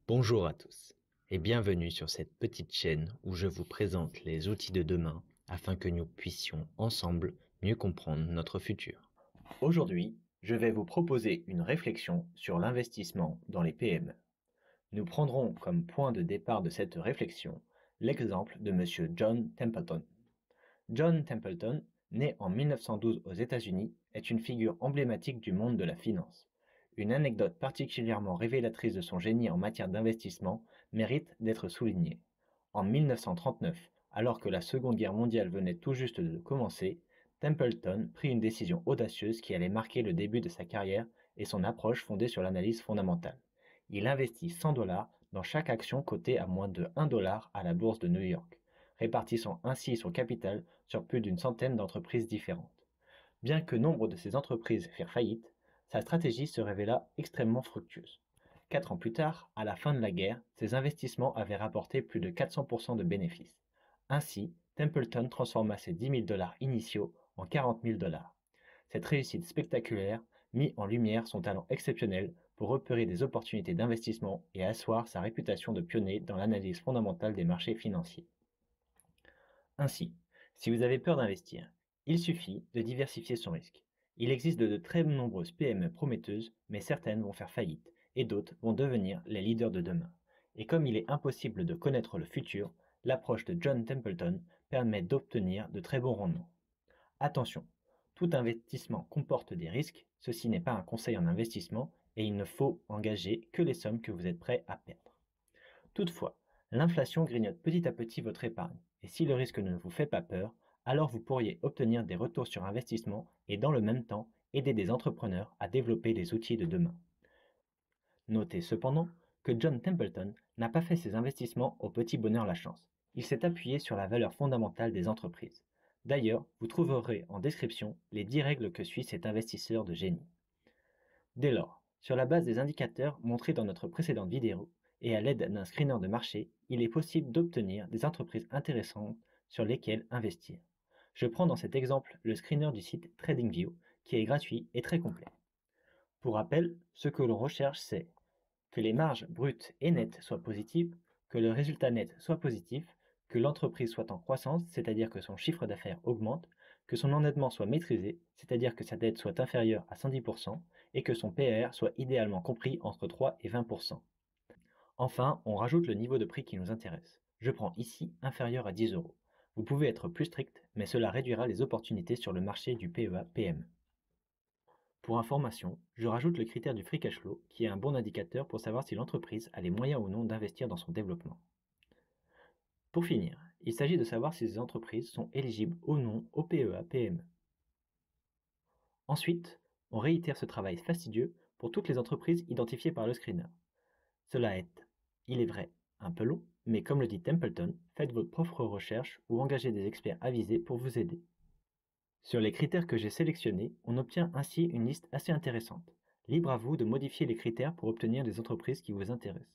Bonjour à tous et bienvenue sur cette petite chaîne où je vous présente les outils de demain afin que nous puissions ensemble mieux comprendre notre futur. Aujourd'hui, je vais vous proposer une réflexion sur l'investissement dans les PME. Nous prendrons comme point de départ de cette réflexion l'exemple de M. John Templeton. John Templeton, né en 1912 aux États-Unis, est une figure emblématique du monde de la finance. Une anecdote particulièrement révélatrice de son génie en matière d'investissement mérite d'être soulignée. En 1939, alors que la Seconde Guerre mondiale venait tout juste de commencer, Templeton prit une décision audacieuse qui allait marquer le début de sa carrière et son approche fondée sur l'analyse fondamentale. Il investit 100 dollars dans chaque action cotée à moins de 1 dollar à la bourse de New York, répartissant ainsi son capital sur plus d'une centaine d'entreprises différentes. Bien que nombre de ces entreprises firent faillite, sa stratégie se révéla extrêmement fructueuse. 4 ans plus tard, à la fin de la guerre, ses investissements avaient rapporté plus de 400% de bénéfices. Ainsi, Templeton transforma ses 10 000 dollars initiaux en 40 000 dollars. Cette réussite spectaculaire mit en lumière son talent exceptionnel pour repérer des opportunités d'investissement et asseoir sa réputation de pionnier dans l'analyse fondamentale des marchés financiers. Ainsi, si vous avez peur d'investir, il suffit de diversifier son risque. Il existe de très nombreuses PME prometteuses, mais certaines vont faire faillite et d'autres vont devenir les leaders de demain. Et comme il est impossible de connaître le futur, l'approche de John Templeton permet d'obtenir de très bons rendements. Attention, tout investissement comporte des risques, ceci n'est pas un conseil en investissement et il ne faut engager que les sommes que vous êtes prêt à perdre. Toutefois, l'inflation grignote petit à petit votre épargne, et si le risque ne vous fait pas peur, alors vous pourriez obtenir des retours sur investissement et dans le même temps aider des entrepreneurs à développer les outils de demain. Notez cependant que John Templeton n'a pas fait ses investissements au petit bonheur la chance. Il s'est appuyé sur la valeur fondamentale des entreprises. D'ailleurs, vous trouverez en description les 10 règles que suit cet investisseur de génie. Dès lors, sur la base des indicateurs montrés dans notre précédente vidéo et à l'aide d'un screener de marché, il est possible d'obtenir des entreprises intéressantes sur lesquelles investir. Je prends dans cet exemple le screener du site TradingView qui est gratuit et très complet. Pour rappel, ce que l'on recherche c'est que les marges brutes et nettes soient positives, que le résultat net soit positif, que l'entreprise soit en croissance, c'est-à-dire que son chiffre d'affaires augmente, que son endettement soit maîtrisé, c'est-à-dire que sa dette soit inférieure à 110%, et que son PER soit idéalement compris entre 3 et 20%. Enfin, on rajoute le niveau de prix qui nous intéresse. Je prends ici inférieur à 10 euros. Vous pouvez être plus strict, mais cela réduira les opportunités sur le marché du PEA-PM. Pour information, je rajoute le critère du free cash flow, qui est un bon indicateur pour savoir si l'entreprise a les moyens ou non d'investir dans son développement. Pour finir, il s'agit de savoir si ces entreprises sont éligibles ou non au PEA-PME. Ensuite, on réitère ce travail fastidieux pour toutes les entreprises identifiées par le screener. Cela est, il est vrai, un peu long, mais comme le dit Templeton, faites votre propre recherche ou engagez des experts avisés pour vous aider. Sur les critères que j'ai sélectionnés, on obtient ainsi une liste assez intéressante. Libre à vous de modifier les critères pour obtenir des entreprises qui vous intéressent.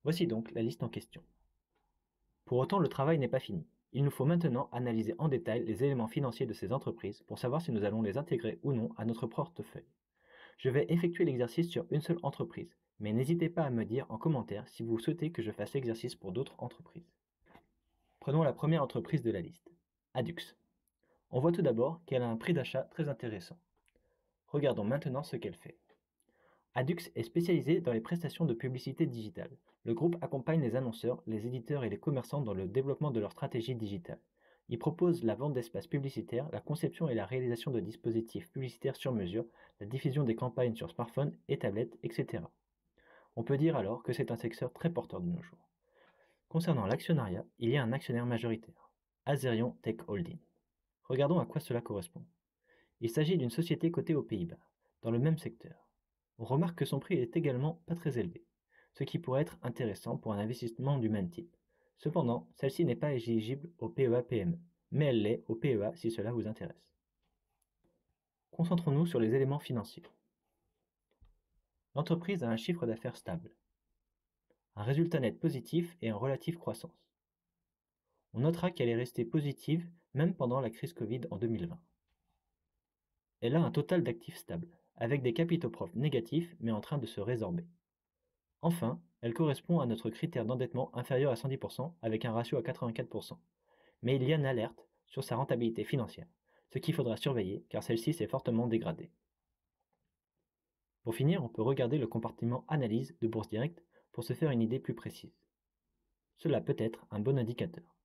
Voici donc la liste en question. Pour autant, le travail n'est pas fini. Il nous faut maintenant analyser en détail les éléments financiers de ces entreprises pour savoir si nous allons les intégrer ou non à notre portefeuille. Je vais effectuer l'exercice sur une seule entreprise, mais n'hésitez pas à me dire en commentaire si vous souhaitez que je fasse l'exercice pour d'autres entreprises. Prenons la première entreprise de la liste, Adux. On voit tout d'abord qu'elle a un prix d'achat très intéressant. Regardons maintenant ce qu'elle fait. Adux est spécialisé dans les prestations de publicité digitale. Le groupe accompagne les annonceurs, les éditeurs et les commerçants dans le développement de leur stratégie digitale. Il propose la vente d'espaces publicitaires, la conception et la réalisation de dispositifs publicitaires sur mesure, la diffusion des campagnes sur smartphones et tablettes, etc. On peut dire alors que c'est un secteur très porteur de nos jours. Concernant l'actionnariat, il y a un actionnaire majoritaire, Azerion Tech Holding. Regardons à quoi cela correspond. Il s'agit d'une société cotée aux Pays-Bas, dans le même secteur. On remarque que son prix est également pas très élevé, ce qui pourrait être intéressant pour un investissement du même type. Cependant, celle-ci n'est pas éligible au PEA-PME, mais elle l'est au PEA si cela vous intéresse. Concentrons-nous sur les éléments financiers. L'entreprise a un chiffre d'affaires stable, un résultat net positif et en relative croissance. On notera qu'elle est restée positive même pendant la crise Covid en 2020. Elle a un total d'actifs stable, avec des capitaux propres négatifs mais en train de se résorber. Enfin, Elle correspond à notre critère d'endettement inférieur à 110% avec un ratio à 84%. Mais il y a une alerte sur sa rentabilité financière, ce qu'il faudra surveiller car celle-ci s'est fortement dégradée. Pour finir, on peut regarder le compartiment analyse de Bourse Direct pour se faire une idée plus précise. Cela peut être un bon indicateur.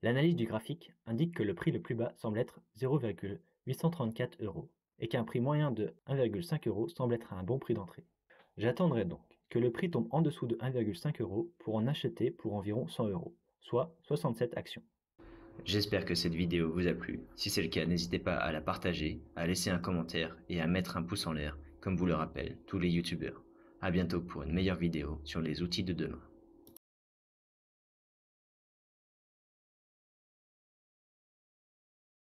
L'analyse du graphique indique que le prix le plus bas semble être 0,834 € et qu'un prix moyen de 1,5 € semble être un bon prix d'entrée. J'attendrai donc que le prix tombe en dessous de 1,5 € pour en acheter pour environ 100 €, soit 67 actions. J'espère que cette vidéo vous a plu. Si c'est le cas, n'hésitez pas à la partager, à laisser un commentaire et à mettre un pouce en l'air, comme vous le rappellent tous les youtubeurs. À bientôt pour une meilleure vidéo sur les outils de demain.